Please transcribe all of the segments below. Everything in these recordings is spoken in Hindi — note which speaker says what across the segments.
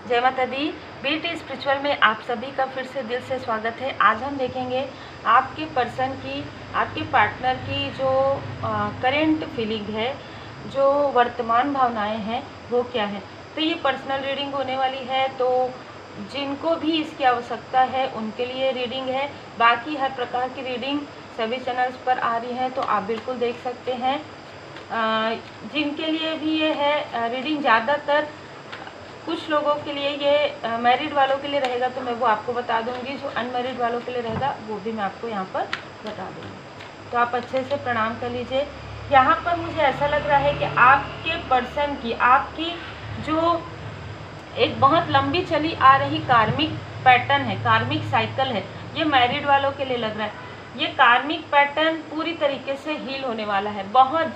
Speaker 1: जय माता दी। बीटी स्पिरिचुअल में आप सभी का फिर से दिल से स्वागत है। आज हम देखेंगे आपके पर्सन की, आपके पार्टनर की जो करेंट फीलिंग है, जो वर्तमान भावनाएं हैं वो क्या है। तो ये पर्सनल रीडिंग होने वाली है, तो जिनको भी इसकी आवश्यकता है उनके लिए रीडिंग है। बाकी हर प्रकार की रीडिंग सभी चैनल्स पर आ रही है, तो आप बिल्कुल देख सकते हैं। जिनके लिए भी ये है रीडिंग, ज़्यादातर कुछ लोगों के लिए ये मैरिड वालों के लिए रहेगा, तो मैं वो आपको बता दूंगी। जो अनमैरिड वालों के लिए रहेगा वो भी मैं आपको यहाँ पर बता दूंगी। तो आप अच्छे से प्रणाम कर लीजिए। यहाँ पर मुझे ऐसा लग रहा है कि आपके पर्सन की, आपकी जो एक बहुत लंबी चली आ रही कार्मिक पैटर्न है, कार्मिक साइकिल है, ये मैरिड वालों के लिए लग रहा है। ये कार्मिक पैटर्न पूरी तरीके से हील होने वाला है। बहुत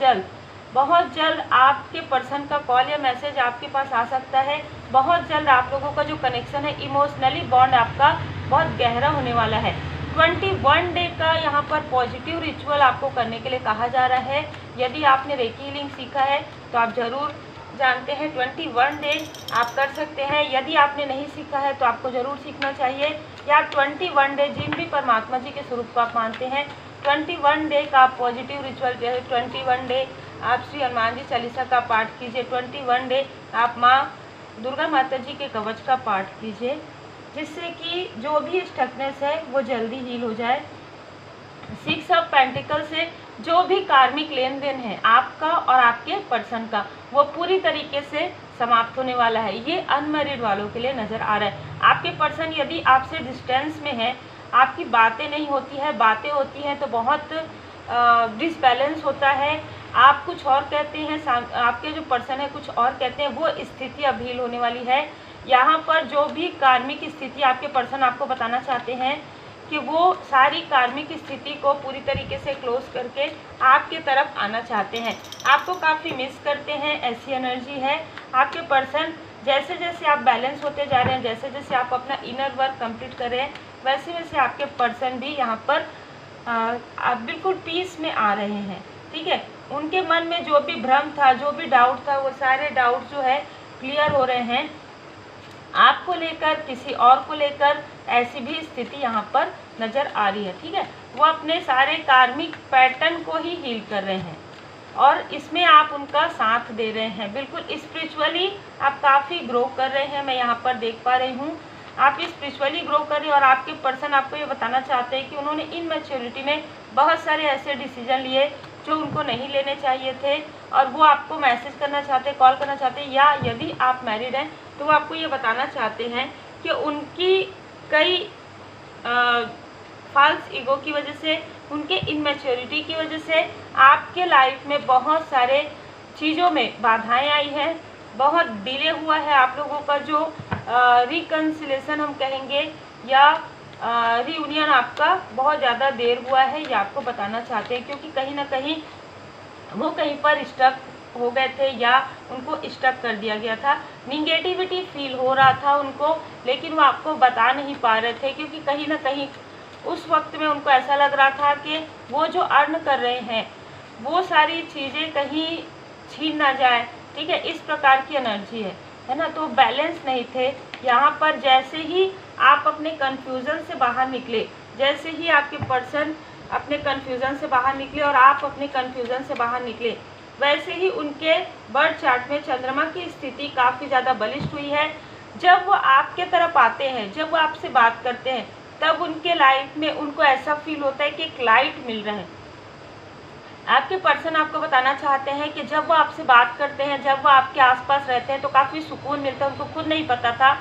Speaker 1: जल्द आपके पर्सन का कॉल या मैसेज आपके पास आ सकता है। बहुत जल्द आप लोगों का जो कनेक्शन है, इमोशनली बॉन्ड आपका बहुत गहरा होने वाला है। 21 डे का यहाँ पर पॉजिटिव रिचुअल आपको करने के लिए कहा जा रहा है। यदि आपने रेकी हीलिंग सीखा है तो आप ज़रूर जानते हैं 21 डे आप कर सकते हैं। यदि आपने नहीं सीखा है तो आपको ज़रूर सीखना चाहिए। या 21 डे जिन भी परमात्मा जी के स्वरूप को आप मानते हैं, 21 डे का आप पॉजिटिव रिचुअल, जैसे 21 डे आप श्री हनुमान जी चालीसा का पाठ कीजिए, 21 डे आप माँ दुर्गा माता जी के कवच का पाठ कीजिए, जिससे कि जो भी स्टकनेस है वो जल्दी हील हो जाए। 6 ऑफ पेंटिकल से जो भी कार्मिक लेन देन है आपका और आपके पर्सन का, वो पूरी तरीके से समाप्त होने वाला है। ये अनमैरिड वालों के लिए नज़र आ रहा है। आपके पर्सन यदि आपसे डिस्टेंस में है, आपकी बातें नहीं होती है, बातें होती हैं तो बहुत डिसबैलेंस होता है। आप कुछ और कहते हैं, आपके जो पर्सन है कुछ और कहते हैं, वो स्थिति अब हील होने वाली है। यहाँ पर जो भी कार्मिक स्थिति आपके पर्सन आपको बताना चाहते हैं कि वो सारी कार्मिक स्थिति को पूरी तरीके से क्लोज करके आपके तरफ आना चाहते हैं, आपको काफ़ी मिस करते हैं, ऐसी एनर्जी है। आपके पर्सन जैसे जैसे आप बैलेंस होते जा रहे हैं, जैसे जैसे आप अपना इनर वर्क कंप्लीट कर रहे हैं, वैसे वैसे आपके पर्सन भी यहाँ पर आप बिल्कुल पीस में आ रहे हैं। ठीक है, उनके मन में जो भी भ्रम था, जो भी डाउट था, वो सारे डाउट जो है क्लियर हो रहे हैं। आपको लेकर, किसी और को लेकर ऐसी भी स्थिति यहाँ पर नज़र आ रही है। ठीक है, वो अपने सारे कार्मिक पैटर्न को ही हील कर रहे हैं और इसमें आप उनका साथ दे रहे हैं। बिल्कुल स्पिरिचुअली आप काफ़ी ग्रो कर रहे हैं, मैं यहाँ पर देख पा रही हूँ। आप स्पिरिचुअली ग्रो कर रहे हैं और आपके पर्सन आपको ये बताना चाहते हैं कि उन्होंने इनमैच्योरिटी में बहुत सारे ऐसे डिसीजन लिए जो उनको नहीं लेने चाहिए थे, और वो आपको मैसेज करना चाहते हैं, कॉल करना चाहते हैं, या यदि आप मैरिड हैं तो वो आपको ये बताना चाहते हैं कि उनकी कई फॉल्स ईगो की वजह से, उनके इनमैच्योरिटी की वजह से आपके लाइफ में बहुत सारे चीज़ों में बाधाएं आई हैं, बहुत डिले हुआ है। आप लोगों का जो रिकन्सिलेशन हम कहेंगे या रियूनियन आपका बहुत ज़्यादा देर हुआ है, ये आपको बताना चाहते हैं, क्योंकि कहीं ना कहीं वो कहीं पर स्टक हो गए थे या उनको स्टक कर दिया गया था। निगेटिविटी फील हो रहा था उनको, लेकिन वो आपको बता नहीं पा रहे थे, क्योंकि कहीं ना कहीं उस वक्त में उनको ऐसा लग रहा था कि वो जो अर्न कर रहे हैं वो सारी चीज़ें कहीं छीन ना जाए। ठीक है, इस प्रकार की एनर्जी है ना, तो बैलेंस नहीं थे यहाँ पर। जैसे ही आप अपने कन्फ्यूज़न से बाहर निकले, जैसे ही आपके पर्सन अपने कन्फ्यूज़न से बाहर निकले और आप अपने कन्फ्यूज़न से बाहर निकले, वैसे ही उनके बर्थ चार्ट में चंद्रमा की स्थिति काफ़ी ज़्यादा बलिष्ठ हुई है। जब वो आपके तरफ आते हैं, जब वो आपसे बात करते हैं, तब उनके लाइफ में उनको ऐसा फील होता है कि एक लाइट मिल रहा है। आपके पर्सन आपको बताना चाहते हैं कि जब वो आपसे बात करते हैं, जब वो आपके आसपास रहते हैं तो काफ़ी सुकून मिलता है। उनको खुद नहीं पता था,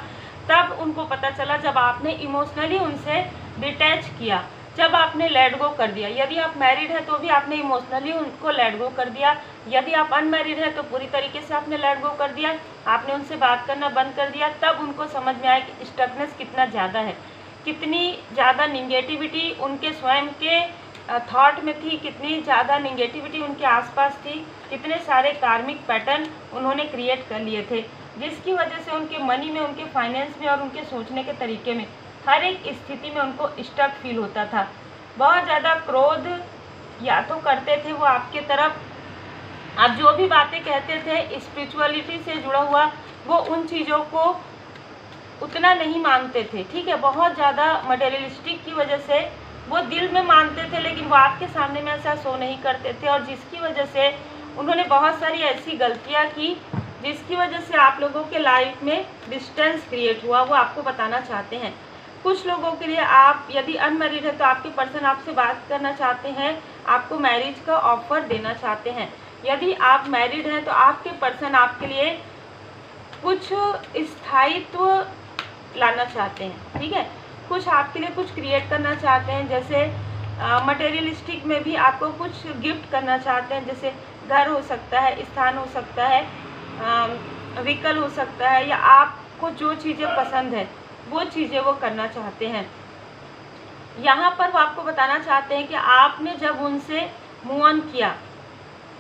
Speaker 1: तब उनको पता चला जब आपने इमोशनली उनसे डिटैच किया, जब आपने लेट गो कर दिया। यदि आप मैरिड हैं तो भी आपने इमोशनली उनको लेट गो कर दिया, यदि आप अनमैरिड हैं तो पूरी तरीके से आपने लेट गो कर दिया, आपने उनसे बात करना बंद कर दिया। तब उनको समझ में आया कि स्टकनेस कितना ज़्यादा है, कितनी ज़्यादा निगेटिविटी उनके स्वयं के थॉट में थी, कितनी ज़्यादा निगेटिविटी उनके आसपास थी, कितने सारे कार्मिक पैटर्न उन्होंने क्रिएट कर लिए थे, जिसकी वजह से उनके मनी में, उनके फाइनेंस में और उनके सोचने के तरीके में हर एक स्थिति में उनको स्टक फील होता था। बहुत ज़्यादा क्रोध या तो करते थे वो आपके तरफ, आप जो भी बातें कहते थे स्पिरिचुअलिटी से जुड़ा हुआ, वो उन चीज़ों को उतना नहीं मानते थे, ठीक है, बहुत ज़्यादा मटेरियलिस्टिक की वजह से वो दिल में मानते थे, लेकिन वो आपके सामने में ऐसा शो नहीं करते थे, और जिसकी वजह से उन्होंने बहुत सारी ऐसी गलतियाँ की जिसकी वजह से आप लोगों के लाइफ में डिस्टेंस क्रिएट हुआ, वो आपको बताना चाहते हैं। कुछ लोगों के लिए, आप यदि अनमैरिड है तो आपके पर्सन आपसे बात करना चाहते हैं, आपको मैरिज का ऑफर देना चाहते हैं। यदि आप मैरिड हैं तो आपके पर्सन आपके लिए कुछ स्थायित्व लाना चाहते हैं, ठीक है, कुछ आपके लिए कुछ क्रिएट करना चाहते हैं। जैसे मटेरियलिस्टिक में भी आपको कुछ गिफ्ट करना चाहते हैं, जैसे घर हो सकता है, स्थान हो सकता है, व्हीकल हो सकता है, या आपको जो चीज़ें पसंद है वो चीज़ें वो करना चाहते हैं। यहाँ पर वो आपको बताना चाहते हैं कि आपने जब उनसे मूव ऑन किया,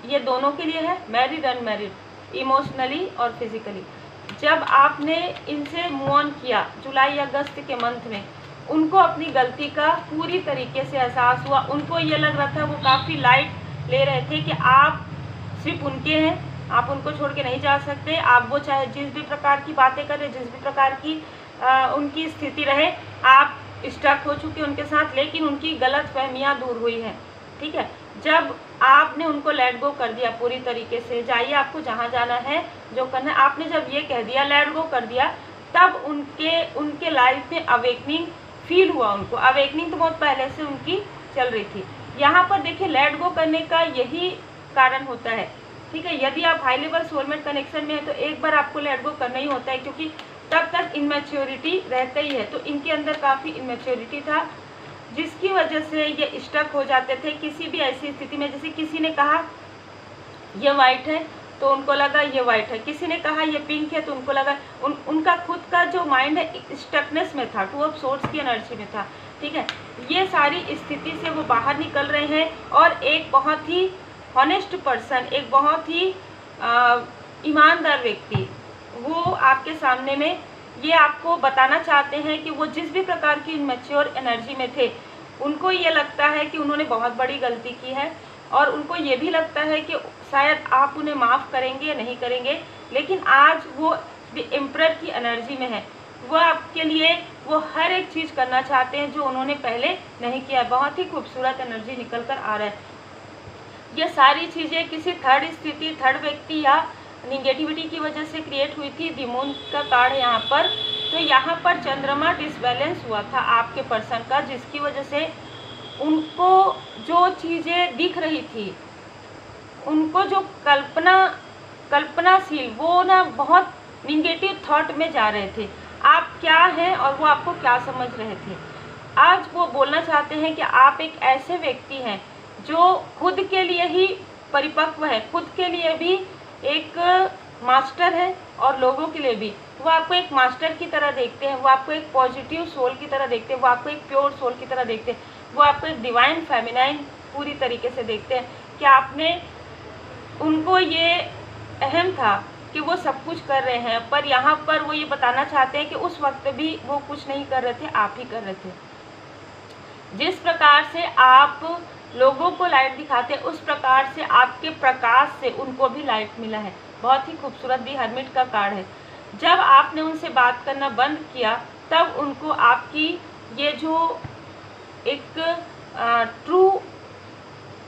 Speaker 1: ये दोनों के लिए है, मैरिड अनमैरिड, इमोशनली और फिजिकली, जब आपने इनसे मूव ऑन किया जुलाई अगस्त के मंथ में, उनको अपनी गलती का पूरी तरीके से एहसास हुआ। उनको ये लग रहा था, वो काफ़ी लाइट ले रहे थे कि आप सिर्फ उनके हैं, आप उनको छोड़ के नहीं जा सकते, आप वो चाहे जिस भी प्रकार की बातें करें, जिस भी प्रकार की उनकी स्थिति रहे, आप स्टक हो चुके उनके साथ, लेकिन उनकी गलत फहमियाँ दूर हुई हैं, ठीक है। जब आपने उनको लेट गो कर दिया पूरी तरीके से, जाइए आपको जहाँ जाना है, जो करना है, आपने जब ये कह दिया, लेट गो कर दिया, तब उनके लाइफ में अवेकनिंग फील हुआ। उनको अवेकनिंग तो बहुत पहले से उनकी चल रही थी। यहाँ पर देखिए, लेट गो करने का यही कारण होता है, ठीक है। यदि आप हाई लेवल सोलमेट कनेक्शन में है तो एक बार आपको लेट गो करना ही होता है, क्योंकि तब तक इनमेच्योरिटी रहता ही है। तो इनके अंदर काफ़ी इनमेच्योरिटी था, जिसकी वजह से ये स्टक हो जाते थे किसी भी ऐसी स्थिति में। जैसे किसी ने कहा ये वाइट है तो उनको लगा ये वाइट है, किसी ने कहा ये पिंक है तो उनको लगा, उनका खुद का जो माइंड है स्टकनेस में था, टू ऑफ सोर्स की एनर्जी में था, ठीक है। ये सारी स्थिति से वो बाहर निकल रहे हैं, और एक बहुत ही हॉनेस्ट पर्सन, एक बहुत ही ईमानदार व्यक्ति, वो आपके सामने में ये आपको बताना चाहते हैं कि वो जिस भी प्रकार की इनमेच्योर एनर्जी में थे, उनको ये लगता है कि उन्होंने बहुत बड़ी गलती की है, और उनको ये भी लगता है कि शायद आप उन्हें माफ़ करेंगे या नहीं करेंगे, लेकिन आज वो एम्परर की एनर्जी में है। वो आपके लिए वो हर एक चीज़ करना चाहते हैं जो उन्होंने पहले नहीं किया। बहुत ही खूबसूरत एनर्जी निकल कर आ रहा है। ये सारी चीज़ें किसी थर्ड स्थिति, थर्ड व्यक्ति या निगेटिविटी की वजह से क्रिएट हुई थी। द मून का कार्ड है यहाँ पर, तो यहाँ पर चंद्रमा डिसबैलेंस हुआ था आपके पर्सन का, जिसकी वजह से उनको जो चीज़ें दिख रही थी, उनको जो कल्पनाशील, वो ना बहुत निगेटिव थॉट में जा रहे थे, आप क्या हैं और वो आपको क्या समझ रहे थे। आज वो बोलना चाहते हैं कि आप एक ऐसे व्यक्ति हैं जो खुद के लिए ही परिपक्व है, खुद के लिए भी एक मास्टर है, और लोगों के लिए भी वो आपको एक मास्टर की तरह देखते हैं, वो आपको एक पॉजिटिव सोल की तरह देखते हैं, वो आपको एक प्योर सोल की तरह देखते हैं, वो आपको एक डिवाइन फेमिनाइन पूरी तरीके से देखते हैं कि आपने उनको ये अहम था कि वो सब कुछ कर रहे हैं, पर यहाँ पर वो ये बताना चाहते हैं कि उस वक्त भी वो कुछ नहीं कर रहे थे, आप ही कर रहे थे। जिस प्रकार से आप लोगों को लाइट दिखाते हैं, उस प्रकार से आपके प्रकाश से उनको भी लाइट मिला है। बहुत ही खूबसूरत दी हर्मिट का कार्ड है। जब आपने उनसे बात करना बंद किया, तब उनको आपकी ये जो एक ट्रू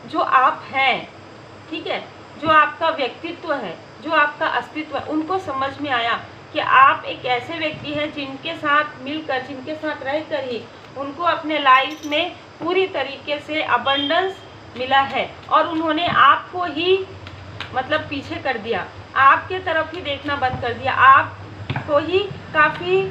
Speaker 1: जो आप हैं, ठीक है, जो आपका व्यक्तित्व है, जो आपका अस्तित्व है, उनको समझ में आया कि आप एक ऐसे व्यक्ति हैं जिनके साथ मिलकर, जिनके साथ रहकर ही उनको अपने लाइफ में पूरी तरीके से अबंडेंस मिला है, और उन्होंने आपको ही मतलब पीछे कर दिया, आपके तरफ ही देखना बंद कर दिया, आपको ही काफ़ी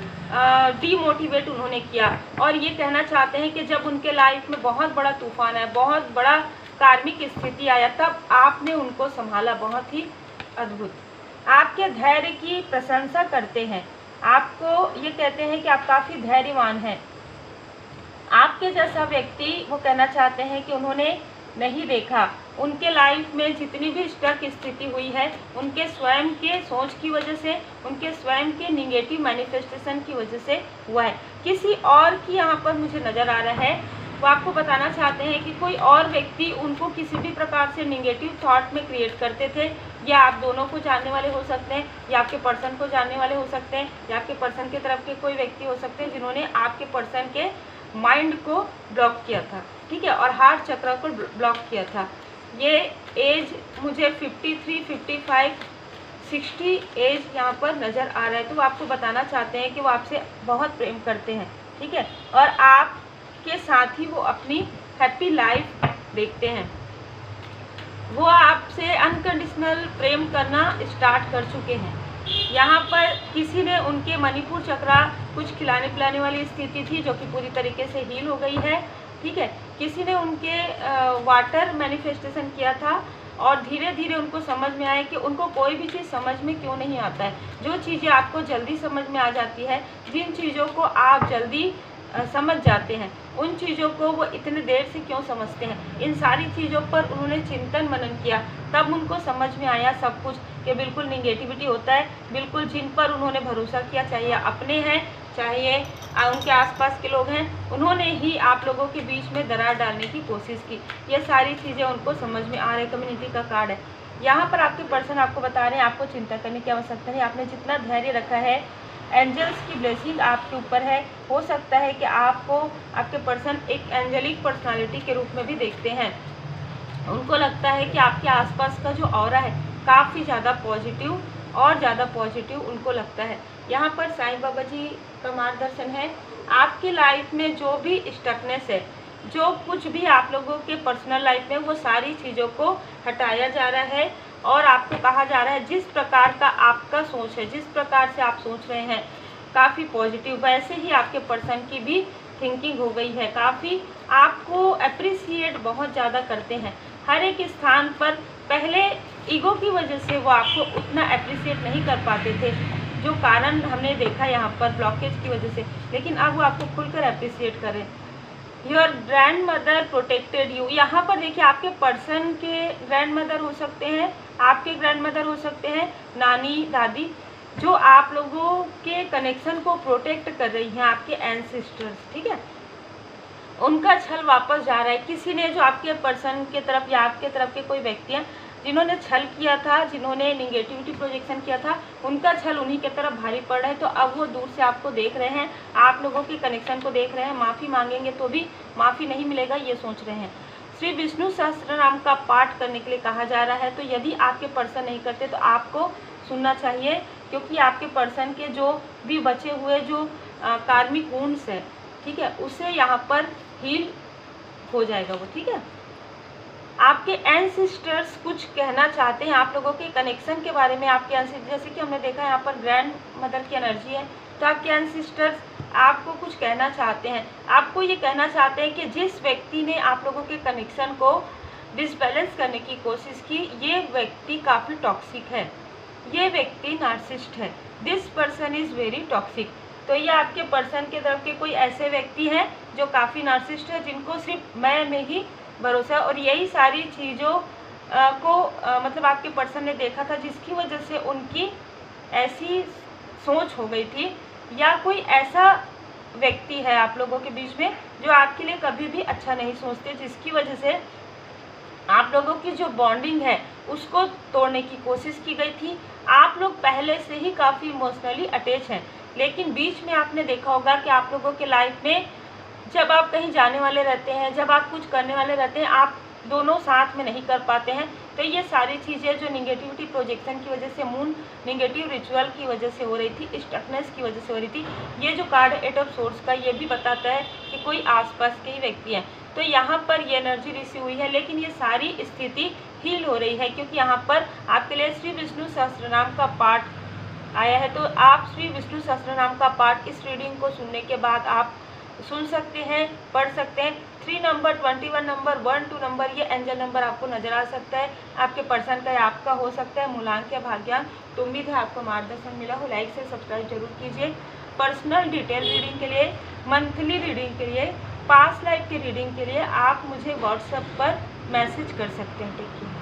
Speaker 1: डीमोटिवेट उन्होंने किया। और ये कहना चाहते हैं कि जब उनके लाइफ में बहुत बड़ा तूफान आया, बहुत बड़ा कार्मिक स्थिति आया, तब आपने उनको संभाला। बहुत ही अद्भुत। आपके धैर्य की प्रशंसा करते हैं, आपको ये कहते हैं कि आप काफ़ी धैर्यवान हैं। आपके जैसा व्यक्ति वो कहना चाहते हैं कि उन्होंने नहीं देखा, उनके लाइफ में जितनी भी स्टक स्थिति हुई है, उनके स्वयं के सोच की वजह से, उनके स्वयं के निगेटिव मैनिफेस्टेशन की वजह से हुआ है। किसी और की यहाँ पर मुझे नज़र आ रहा है वो आपको बताना चाहते हैं कि कोई और व्यक्ति उनको किसी भी प्रकार से निगेटिव थॉट में क्रिएट करते थे, या आप दोनों को जानने वाले हो सकते हैं, या आपके पर्सन को जानने वाले हो सकते हैं, या आपके पर्सन की तरफ के कोई व्यक्ति हो सकते हैं जिन्होंने आपके पर्सन के माइंड को ब्लॉक किया था, ठीक है, और हार्ट चक्र को ब्लॉक किया था। ये एज मुझे 53, 55, 60 एज यहाँ पर नज़र आ रहा है। तो वो आपको बताना चाहते हैं कि वो आपसे बहुत प्रेम करते हैं, ठीक है, और आपके साथ ही वो अपनी हैप्पी लाइफ देखते हैं। वो आपसे अनकंडीशनल प्रेम करना स्टार्ट कर चुके हैं। यहाँ पर किसी ने उनके मणिपुर चक्रा कुछ खिलाने पिलाने वाली स्थिति थी जो कि पूरी तरीके से हील हो गई है, ठीक है। किसी ने उनके वाटर मैनिफेस्टेशन किया था और धीरे धीरे उनको समझ में आया कि उनको कोई भी चीज़ समझ में क्यों नहीं आता है। जो चीज़ें आपको जल्दी समझ में आ जाती है, जिन चीज़ों को आप जल्दी समझ जाते हैं, उन चीज़ों को वो इतने देर से क्यों समझते हैं। इन सारी चीज़ों पर उन्होंने चिंतन मनन किया, तब उनको समझ में आया सब कुछ कि बिल्कुल निगेटिविटी होता है। बिल्कुल जिन पर उन्होंने भरोसा किया, चाहे अपने हैं चाहे उनके आसपास के लोग हैं, उन्होंने ही आप लोगों के बीच में दरार डालने की कोशिश की। ये सारी चीज़ें उनको समझ में आ रही। कम्युनिटी का कार्ड है यहाँ पर। आपके पर्सन आपको बता रहे हैं आपको चिंता करने की आवश्यकता नहीं। आपने जितना धैर्य रखा है, एंजल्स की ब्लेसिंग आपके ऊपर है। हो सकता है कि आपको आपके पर्सन एक एंजेलिक पर्सनालिटी के रूप में भी देखते हैं। उनको लगता है कि आपके आसपास का जो ऑरा है काफ़ी ज़्यादा पॉजिटिव और ज़्यादा पॉजिटिव उनको लगता है। यहाँ पर साईं बाबा जी का मार्गदर्शन है। आपकी लाइफ में जो भी स्टकनेस है, जो कुछ भी आप लोगों के पर्सनल लाइफ में, वो सारी चीज़ों को हटाया जा रहा है और आपको कहा जा रहा है जिस प्रकार का आपका सोच है, जिस प्रकार से आप सोच रहे हैं काफ़ी पॉजिटिव, वैसे ही आपके पर्सन की भी थिंकिंग हो गई है। काफ़ी आपको अप्रिसिएट बहुत ज़्यादा करते हैं हर एक स्थान पर। पहले ईगो की वजह से वो आपको उतना अप्रिसिएट नहीं कर पाते थे, जो कारण हमने देखा यहाँ पर ब्लॉकेज की वजह से, लेकिन अब वो आपको खुलकर अप्रिसिएट करें। Your grand mother protected you. यहाँ पर देखिए आपके पर्सन के ग्रैंड मदर हो सकते हैं, आपके ग्रैंड मदर हो सकते हैं, नानी दादी, जो आप लोगों के कनेक्शन को प्रोटेक्ट कर रही हैं, आपके एंसेस्टर्स, ठीक है। उनका छल वापस जा रहा है। किसी ने जो आपके पर्सन के तरफ या आपके तरफ के कोई व्यक्ति हैं जिन्होंने छल किया था, जिन्होंने निगेटिविटी प्रोजेक्शन किया था, उनका छल उन्हीं के तरफ भारी पड़ रहा है। तो अब वो दूर से आपको देख रहे हैं, आप लोगों के कनेक्शन को देख रहे हैं। माफ़ी मांगेंगे तो भी माफ़ी नहीं मिलेगा, ये सोच रहे हैं। श्री विष्णु सहस्त्रनाम का पाठ करने के लिए कहा जा रहा है। तो यदि आपके पर्सन नहीं करते तो आपको सुनना चाहिए, क्योंकि आपके पर्सन के जो भी बचे हुए जो कार्मिक वुंड्स है, ठीक है, उसे यहाँ पर हील हो जाएगा वो, ठीक है। आपके एंसेस्टर्स कुछ कहना चाहते हैं आप लोगों के कनेक्शन के बारे में। आपके एंसेस्टर्स, जैसे कि हमने देखा यहाँ पर ग्रैंड मदर की एनर्जी है, तो आपके एंसेस्टर्स आपको कुछ कहना चाहते हैं। आपको ये कहना चाहते हैं कि जिस व्यक्ति ने आप लोगों के कनेक्शन को डिसबैलेंस करने की कोशिश की, ये व्यक्ति काफ़ी टॉक्सिक है, ये व्यक्ति नार्सिसिस्ट है। This person is very toxic. तो ये आपके पर्सन के तरफ के कोई ऐसे व्यक्ति हैं जो काफ़ी नार्सिसिस्ट है, जिनको सिर्फ मैं में ही भरोसा है, और यही सारी चीज़ों को मतलब आपके पर्सन ने देखा था, जिसकी वजह से उनकी ऐसी सोच हो गई थी। या कोई ऐसा व्यक्ति है आप लोगों के बीच में जो आपके लिए कभी भी अच्छा नहीं सोचते, जिसकी वजह से आप लोगों की जो बॉन्डिंग है उसको तोड़ने की कोशिश की गई थी। आप लोग पहले से ही काफ़ी इमोशनली अटैच हैं, लेकिन बीच में आपने देखा होगा कि आप लोगों के लाइफ में जब आप कहीं जाने वाले रहते हैं, जब आप कुछ करने वाले रहते हैं, आप दोनों साथ में नहीं कर पाते हैं। तो ये सारी चीज़ें जो निगेटिविटी प्रोजेक्शन की वजह से, मून निगेटिव रिचुअल की वजह से हो रही थी, स्टकनेस की वजह से हो रही थी। ये जो कार्ड एट ऑफ सोर्स का, ये भी बताता है कि कोई आसपास के ही व्यक्ति हैं। तो यहाँ पर ये एनर्जी रिसीव हुई है, लेकिन ये सारी स्थिति हील हो रही है, क्योंकि यहाँ पर आपके लिए श्री विष्णु सहस्त्रनाम का पाठ आया है। तो आप श्री विष्णु सहस्त्रनाम का पाठ इस रीडिंग को सुनने के बाद आप सुन सकते हैं, पढ़ सकते हैं। 3 नंबर, 21 नंबर, 1, 2 नंबर, ये एंजल नंबर आपको नजर आ सकता है। आपके पर्सन का या आपका हो सकता है मूलांक या भाग्यांक। तो उम्मीद है आपको मार्गदर्शन मिला हो। लाइक से सब्सक्राइब जरूर कीजिए। पर्सनल डिटेल रीडिंग के लिए, मंथली रीडिंग के लिए, पास्ट लाइफ की रीडिंग के लिए आप मुझे व्हाट्सएप पर मैसेज कर सकते हैं। Take care.